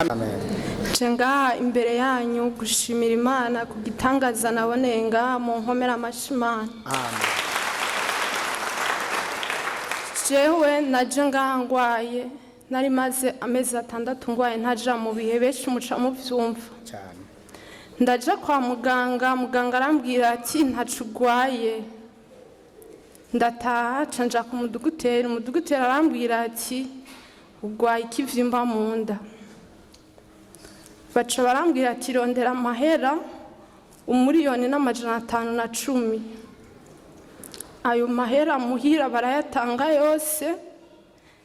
Amen. Cenga imbere yanyu gushimira Imana ku gitangaza naboneye nga mu nkomera amashimana. Amen. Jewe naje ngangwaye nari maze amezi 6 ngwaye ntaja mu bihe benshi muca muvyumva Cyane. ndaje kwa muganga arambwira ati ntacugwaye ndataha canja ku muduguteri arambwira ati ugwaye ikivyimba mu nda. Baca barambwira ati rondera amahera 1,510,000. Ayo mahera muhira barayatanga yose.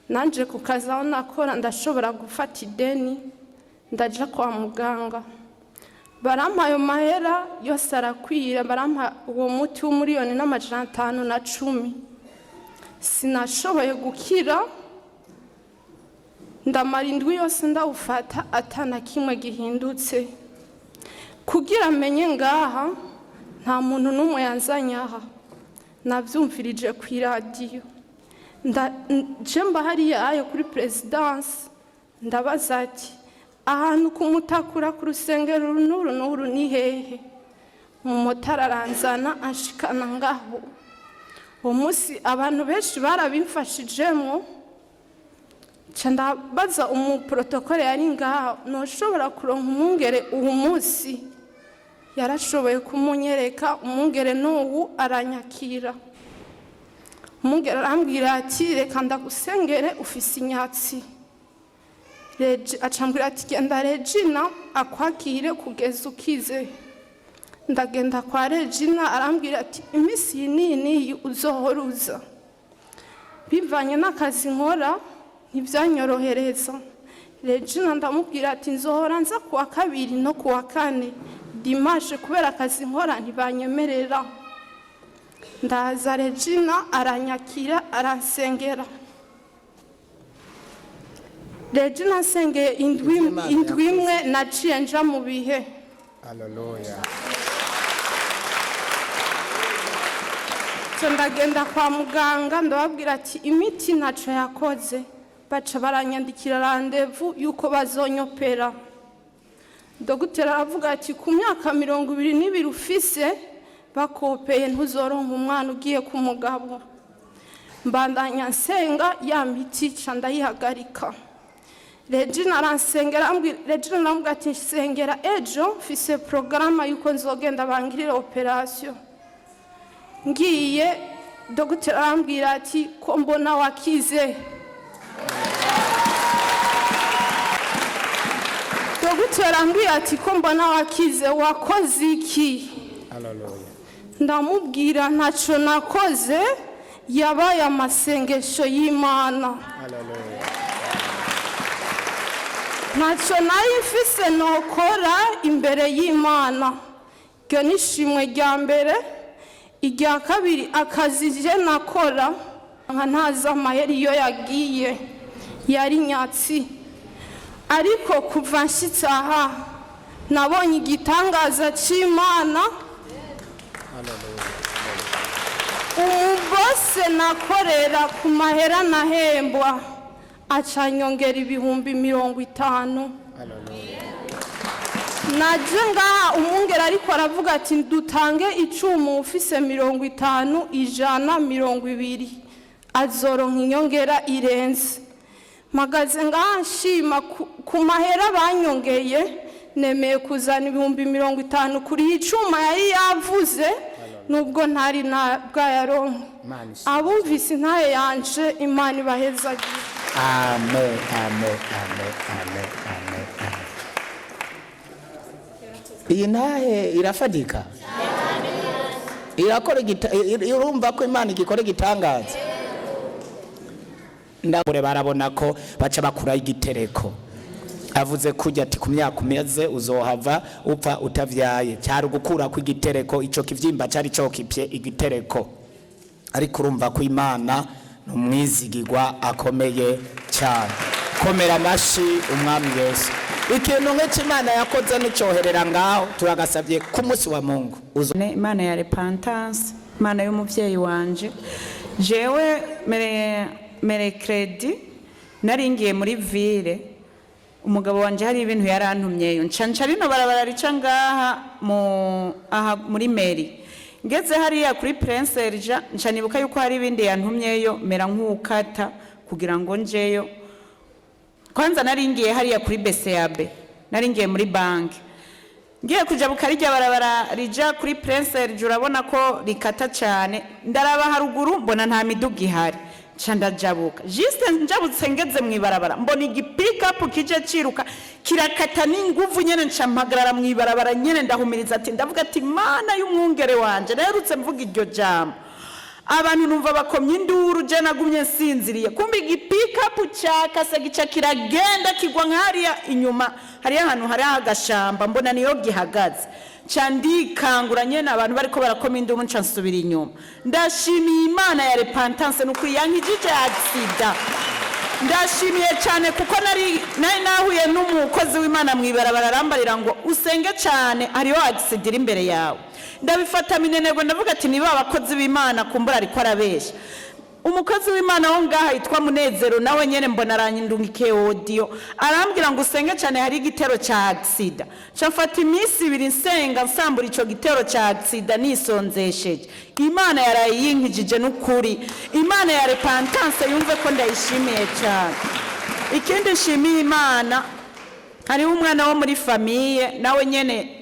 Nanje ku kazi aho nakora ndashobora gufata ideni ndaja kwa muganga. Barampa ayo mahera yose arakwira, barampa uwo muti w'1,510,000. Sinashoboye gukira. Ndamara indwi yose ndawufata atana kimwe gihindutse. Kugira menye ngaha nta muntu numwe yanzanyaha. Navyumvirije ku radio. Jemba hariya ayo kuri presidence ndabaza ati ahantu kumutakura ku rusengero runuru ni hehe? Umumotari aranzana anshikana ngaho. Uwo munsi abantu benshi barabimfashijemo. Chanda baza umuprotokole yari ngaho noshobora kuronka umungere uwo munsi yarashoboye kumunyereka umungere n'ubu aranyakira. Umungere arambwira ati reka ndagusengere ufise inyatsi. Acambwira ati genda Regina akwakire kugeza ukize. Ndagenda kwa Regina arambwira ati imisi nini uzohoruza. Bivanye n'akazi nkora ntivyanyorohereza. Regina ndamubwira ati nzohora nza kuwa 2 no kuwa 4 dimanche kubera akazi nkora ntibanyemerera. Ndaza Regina aranyakira aransengera. Regina nsengeye indwi imwe naciye nja mu bihe. Hallelujah. Ndagenda kwa muganga ndababwira ati imiti ntaco yakoze. Baca baranyandikira randevu yuko bazonyopera. Dogiteri aravuga ati ku myaka 22 ufise bakopeye ntuzoronka umwana ugiye ku mugabo. Mbandanya nsenga ya miti ca ndayihagarika. Regina aransengera Regina namubwira ati nsengera ejo mfise programa yuko nzogenda bangirira operation. Ngiye dogiteri arambwira ati ko mbona wakize. Dogiteri arambwira ati ko mbona wakize wakoze iki? Hallelujah. Ndamubwira ntaco nakoze yabaye amasengesho y'Imana. Hallelujah. Ntaco nayifise nokora imbere y'Imana. Ryo nishimwe rya mbere. Irya kabiri akazi je nakora nka ntaza amahera iyo yagiye yari nyatsi. Ariko kuva nshitse aha nabonye igitangaza c'Imana. Umubose nakorera ku mahera nahembwa acanyongera ibihumbi 50. Naje ngaha umungera ariko aravuga ati dutange icumu ufise 50 ijana 200 azoronka inyongera irenze. Magaze ngaha nshima ku mahera banyongeye nemeye kuzana ibihumbi 50 kuri icuma yari yavuze nubwo ntari na bwayaronka. Abumvise ntaye yanje Imana ibahezagira. Amen. Amen. Amen. Amen. Amen. Iyi ntahe irafadika. Irakora urumva ko Imana igikora igitangaza. Ndabure barabona ko baca bakura igitereko. Avuze kujya ati ku myaka umeze uzohava upfa utavyaye. Cyari gukura ku igitereko ico kivyimba cyari cyo kipye igitereko. Ariko urumva ko Imana numwizigirwa akomeye cyane. Komera amashi umwami Yesu. Ikintu nk'Imana yakoze n'icyoherera ngaho turagasabye ku munsi wa Mungu. Imana ya repentance, Imana y'umuvyeyi wanje. Jewe mere credit naringiye muri ville umugabo wanje hari ibintu yarantumyeyo nca rino barabara rica ngaha muri meri ngeze hariya kuri Prince Serge nca nibuka yuko hari ibindi yantumyeyo mera nk'ukata kugira ngo njeyo. Kwanza naringiye hariya kuri BCAB naringiye muri banki ngiye kuja bukarija barabara rija kuri Prince Serge urabona ko rikata cyane ndaraba haruguru mbona nta miduga ihari nca ndajabuka juste njabutse ngeze mwibarabara mbona igipikapu kije ciruka kirakata n'inguvu nyene nca mpagarara mwibarabara nyene ndahumiriza ati ndavuga ati Mana y'umwungere wanje nerutse mvuga iryo jambo abantu numva bakomye induru je nagumye nsinziriye kumbe igipikapu cyakase gica kiragenda kigwa nkariya inyuma hari ahantu hari agashamba mbona niyo gihagaze candikangura nyene abantu bariko barakoma induru nca nsubira inyuma ndashimiye Imana ya repentance n'ukuri yankijije accident ndashimiye cyane kuko nari nahuye n'umukozi w'Imana mwibarabara arambarira ngo usenge cyane hariho accident imbere yawe ndabifata minenego ndavuga ati niba abakozi b'Imana kumbura ariko arabesha. Umukozi w'Imana wo ngaha yitwa Munezero nawe nyene mbona aranyindungike audio arambwira ngo usenge cyane hari igitero ca accident cafata iminsi 2 nsenga nsambura ico gitero ca accident nisonzesheje. Imana yarayinkijije n'ukuri Imana ya repentance yumve ko ndayishimiye cyane. Ikindi nshimiye Imana hari umwana wo muri famille nawe nyene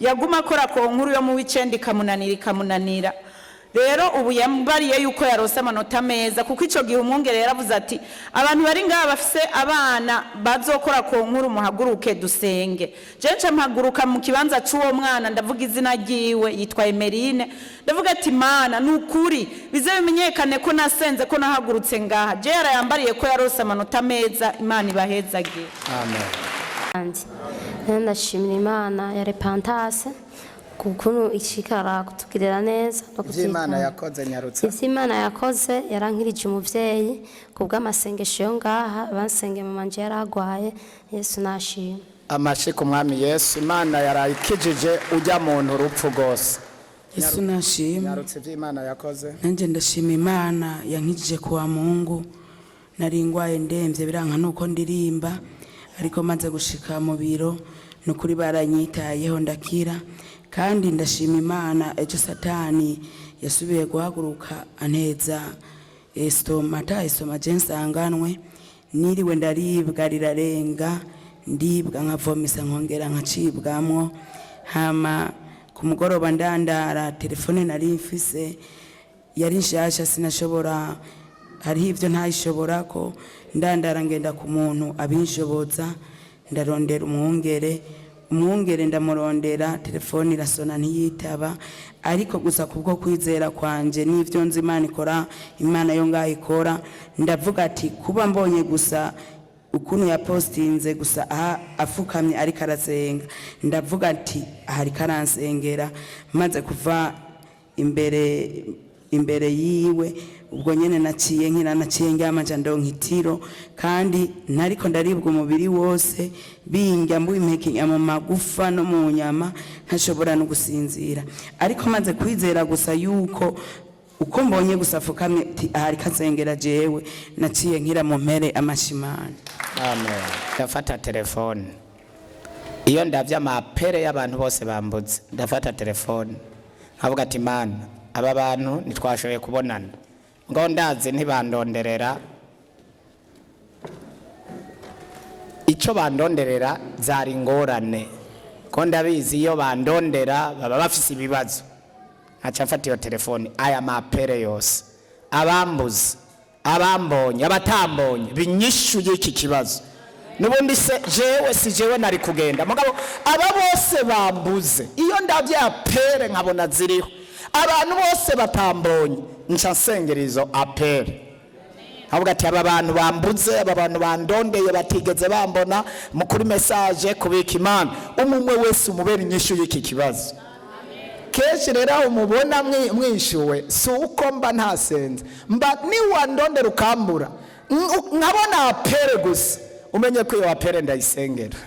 yaguma akora ko nkuru yo mu weekend kamunanira rero ubu yambariye yuko yarose amanota meza kuko ico gihe umwungere yaravuze ati abantu bari ngaha bafise abana bazokora ko nkuru muhaguruke dusenge. Je mpaguruka mu kibanza c'uwo mwana ndavuga izina ryiwe yitwa Emerine ndavuga ati Mana nukuri bize bimenyekane ko nasenze ko nahagurutse ngaha. Je yarayambariye ko yarose amanota meza. Imana ibahezage. Amen. Ndashimira Imana ya repentance kukuntu ikikara kutugirira neza no kutika. Imana yakoze nyarutse. Imana yakoze yarankirije umuvyeyi kubw'amasengesho yo ngaha bansenge mu manje yaragwaye. Yesu nashimye. Amashi ku mwami Yesu. Imana yarayikijije ujya muntu rupfu gose. Yesu nashimye. Nyarutse vy'Imana yakoze. Nanje ndashima Imana yankijije kuwa Mungu naringwaye ndemvye biranka nuko ndirimba ariko maze gushika mu biro nukuri baranyitayeho ndakira kandi ndashima Imana ejo Satani yasubiye guhaguruka aneza estoma jensanganwe niriwe ndaribwa rirarenga ndibwa nkavomisa nkongera nkacibwamwo hama ku mugoroba ndandara telefone nari mfise yari nshasha sinashobora hariho ivyo ntayishobora ko ndandara ngenda ku muntu abinshoboza ndarondera umwungere ndamurondera telefone irasona ntiyitaba ariko gusa kubwo kwizera kwanje n'ivyo nzi Imana ikora Imana yo ngaho ikora ndavuga ati kuba mbonye gusa ukuntu yapostinze gusa afukamye ariko arasenga ndavuga ati hari karansengera maze kuva imbere yiwe ubwo nyene naciye ngyamaja ndonkitiro kandi nariko ndaribwa umubiri wose binga mbuimpekenya mu magufa no mu nyama ntashobora no gusinzira ariko maze kwizera gusa yuko uko mbonye gusa fukamye ahari kazengera jewe naciye nkira mu mpere amashimana. Amen. Ndafata telefone iyo ndavya amapere y'abantu bose bambutse ndafata telefone nkavuga ati Mana aba bantu nitwashoboye kubonana ngo ndaze ntibandonderera ico bandonderera zari ingorane ko ndabizi iyo bandondera baba bafise ibibazo ntacafata iyo telefone aya mapere yose abambuze abambonye abatambonye binyishuye iki kibazo nubundi se jewe nari kugenda mugabo aba bose bambuze iyo ndavye apere nkabona ziriho abantu bose batambonye nca nsengera izo apere avuga ati aba bantu bambuze aba bantu bandondeye batigeze bambona mu kuri message kubika Imana umwe wese umubera inyishu y'iki kibazo. Kenshi rero umubona mwishuwe si uko mba ntasenze mba niwandondera ukambura nkabona apere gusa umenye ko iyo apere ndayisengera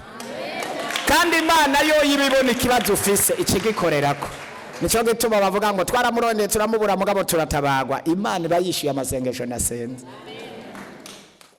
kandi Imana yo yibibona ikibazo ufise ikigikorerako. Nico gituma bavuga ngo twaramurondeye turamubura mugabo turatabagwa. Imana ibayishuye amasengesho nasenze.